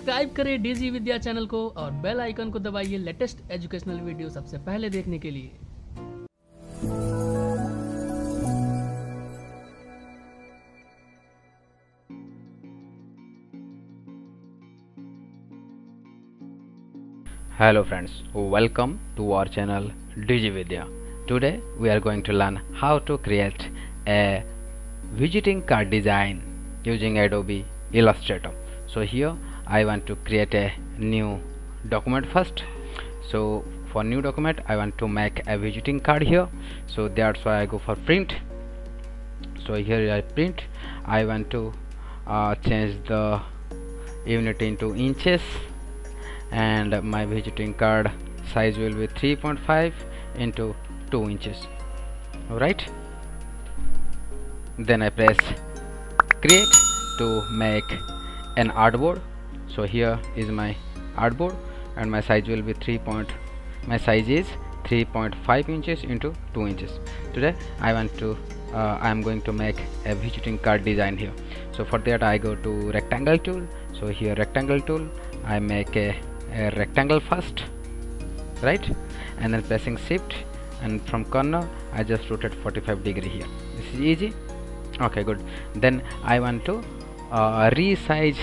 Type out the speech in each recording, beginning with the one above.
Subscribe करें DG विद्या channel को और बेल आइकन को दबाइए लेटेस्ट एजुकेशनल वीडियो सबसे पहले देखने के लिए। Hello friends, welcome to our channel DG Vidya. Today we are going to learn how to create a visiting card design using Adobe Illustrator. So here I want to create a new document first. So for new document I want to make a visiting card here. So that's why I go for print. So here I print. I want to change the unit into inches, and my visiting card size will be 3.5 into 2 inches. Alright, then I press create to make an artboard. So here is my artboard and my size will be 3.5 inches into 2 inches. Today I am going to make a visiting card design here. So for that I go to rectangle tool. So here rectangle tool, I make a rectangle first, right, and then pressing shift, and from corner I just rotate 45 degree here. This is easy. Okay, good. Then I want to resize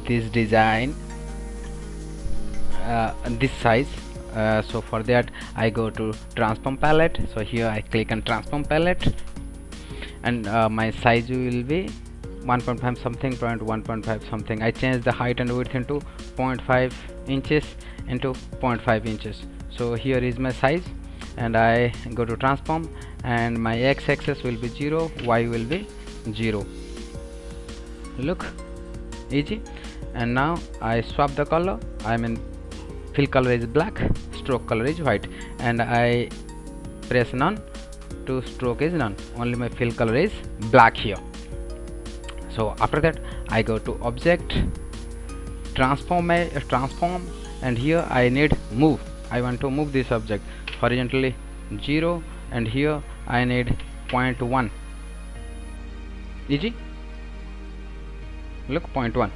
this design this size. So for that I go to transform palette. So here I click on transform palette, and my size will be 1.5 something, 1.5 something. I change the height and width into 0.5 inches into 0.5 inches. So here is my size, and I go to transform, and my x-axis will be 0, y will be 0. Look, easy. And now I swap the color. I mean fill color is black, stroke color is white, and I press none to stroke is none. Only my fill color is black here. So after that I go to object, transform, and here I need move. I want to move this object horizontally 0, and here I need 0.1. Easy. Look, 0.1.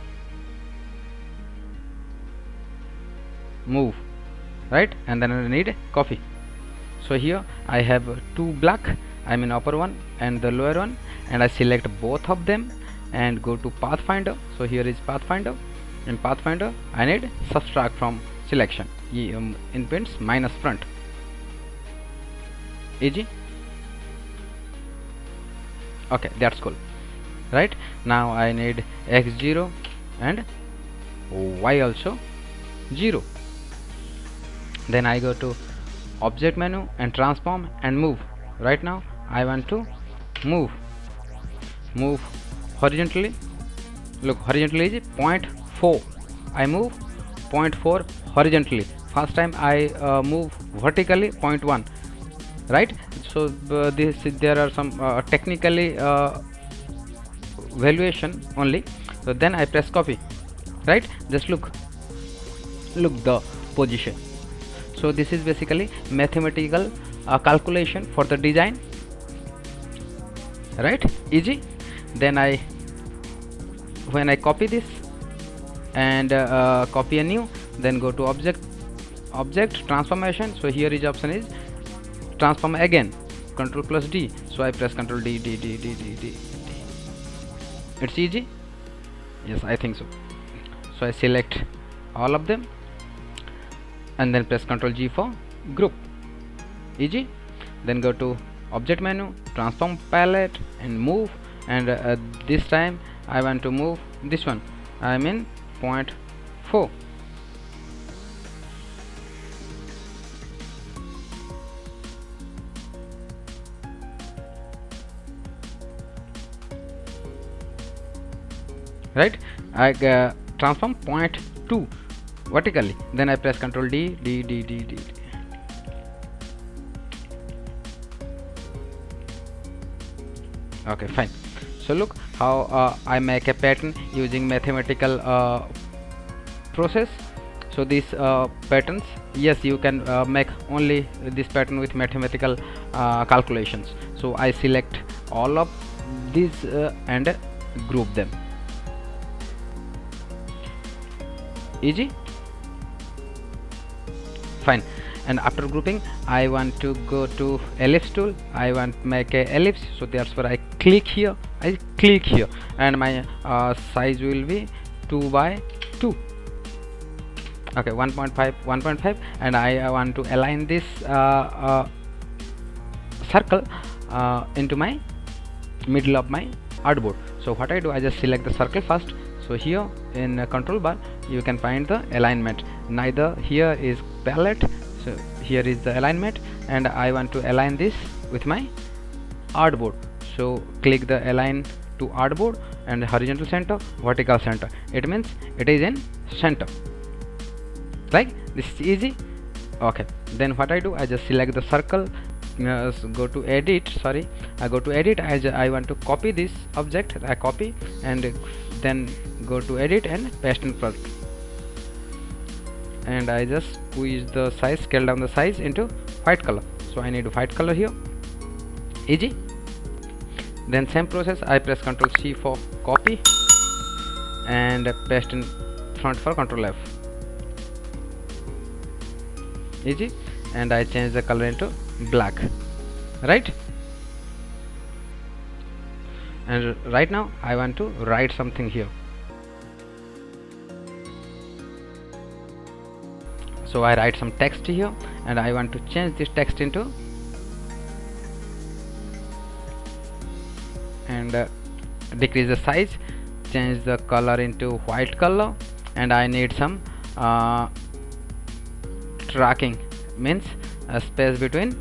Move, right, and then I need copy. So here I have two black, I mean upper one and the lower one, and I select both of them and go to Pathfinder. So here is Pathfinder. In Pathfinder I need subtract from selection, in pins minus front. Easy. Okay, that's cool. Right, now I need x0 and y also 0. Then I go to object menu and transform and move. Right now I want to move horizontally. Look, horizontally is 0.4. I move 0.4 horizontally. First time I move vertically 0.1, right? So there are some technically valuation only. So then I press copy, right? Just look the position. So this is basically mathematical calculation for the design, right? Easy. Then when I copy this and copy a new, then go to object transformation. So here is option is transform again, control plus D. So I press control D. It's easy. Yes, I think so. So I select all of them and then press control G for group. Easy. Then go to object menu, transform palette and move, and this time I want to move this one. I mean 0.4. Right, I transform 0.2 vertically. Then I press control D. Okay, fine. So look how I make a pattern using mathematical process. So these patterns, yes, you can make only this pattern with mathematical calculations. So I select all of these and group them. easy, fine. And after grouping, I want to go to ellipse tool. I want to make a ellipse, so that's where I click here, and my size will be 2 by 2. Okay, 1.5, and I want to align this circle into my middle of my artboard. So what I do, I just select the circle first. So here in control bar you can find the alignment. Neither here is palette, so here is the alignment, and I want to align this with my artboard. So click the align to artboard, and horizontal center, vertical center, it means it is in center. Like this is easy. Okay, then what I do, I just select the circle, go to edit, I go to edit. I want to copy this object, I copy, and then go to edit and paste in front, and I just squeeze the size, scale down the size into white color. So I need white color here, easy. Then same process, I press Ctrl C for copy and paste in front for Ctrl F, easy. And I change the color into black, right? And right now I want to write something here. So I write some text here, and I want to change this text into and decrease the size, change the color into white color, and I need some tracking, means a space between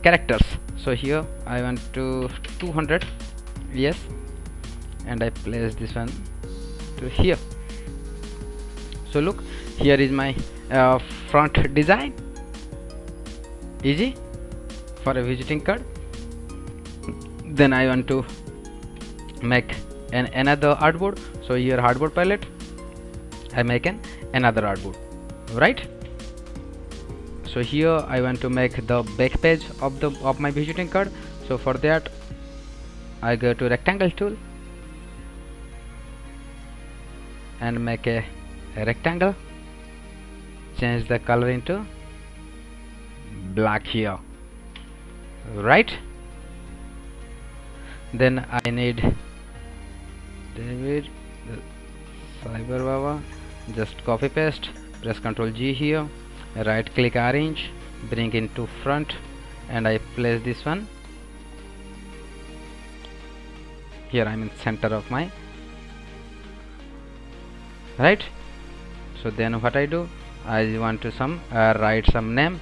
characters. So here I want to 200, yes, and I place this one to here. So look, here is my front design, easy, for a visiting card. Then I want to make another artboard. So here artboard palette, I make another artboard, right? So here I want to make the back page of my visiting card. So for that I go to rectangle tool and make a rectangle, change the color into black here, right? Then I need David Cyber Baba, just copy paste, press Ctrl G here, right click, arrange, bring into front, and I place this one here. I'm in center of my, right? So then what I do, I want to write some name.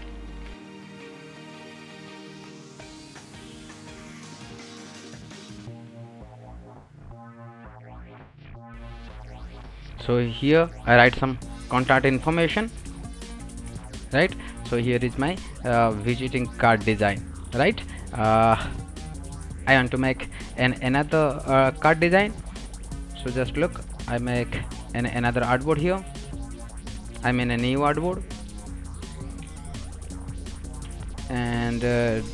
So here I write some contact information, right? So here is my visiting card design, right? I want to make another card design. So just look, I make another artboard here. I'm in a new artboard, and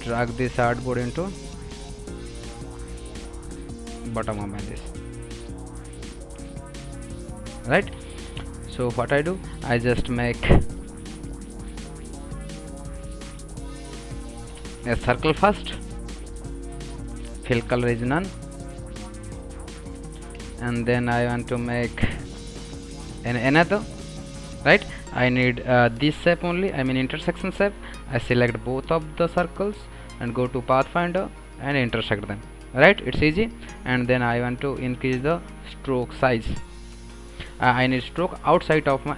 drag this artboard into bottom of my this, right? So what I do, I just make a circle first, fill color is none, and then I want to make another, right? I need this shape only, I mean intersection shape. I select both of the circles and go to Pathfinder and intersect them, right? It's easy. And then I want to increase the stroke size. I need stroke inside of my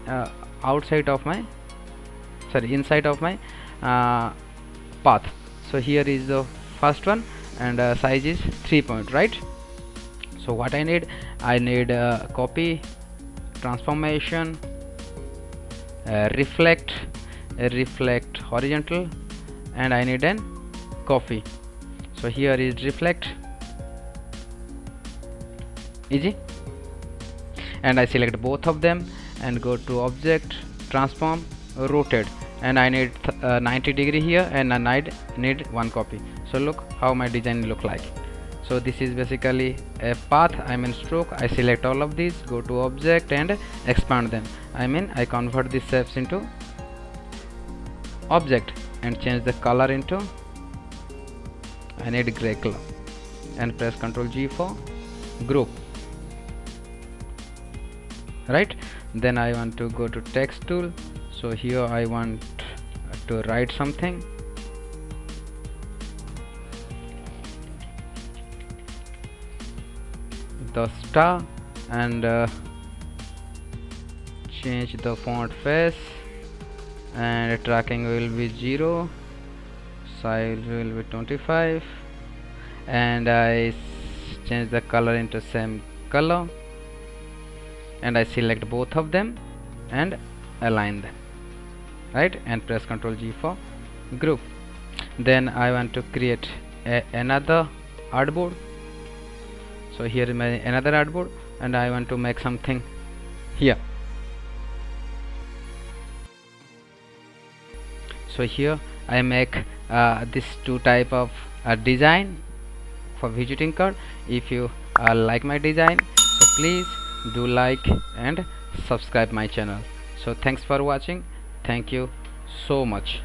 path. So here is the first one, and size is 3 point, right? So what I need copy, transformation, reflect horizontal, and I need an copy. So here is reflect, easy, and I select both of them and go to object, transform, rotate, and I need 90 degree here, and I need one copy. So look how my design look like. So this is basically a path, I mean stroke. I select all of these, go to object and expand them. I mean I convert these shapes into object and change the color into, I need gray color, and press Ctrl G for group. Right, then I want to go to text tool. So here I want to write something. The star, and change the font face, and tracking will be 0, size will be 25, and I change the color into same color, and I select both of them and align them, right, and press Ctrl G for group. Then I want to create another artboard. So here is my another artboard, and I want to make something here. So here I make this two type of design for visiting card. If you like my design, so please do like and subscribe my channel. So thanks for watching. Thank you so much.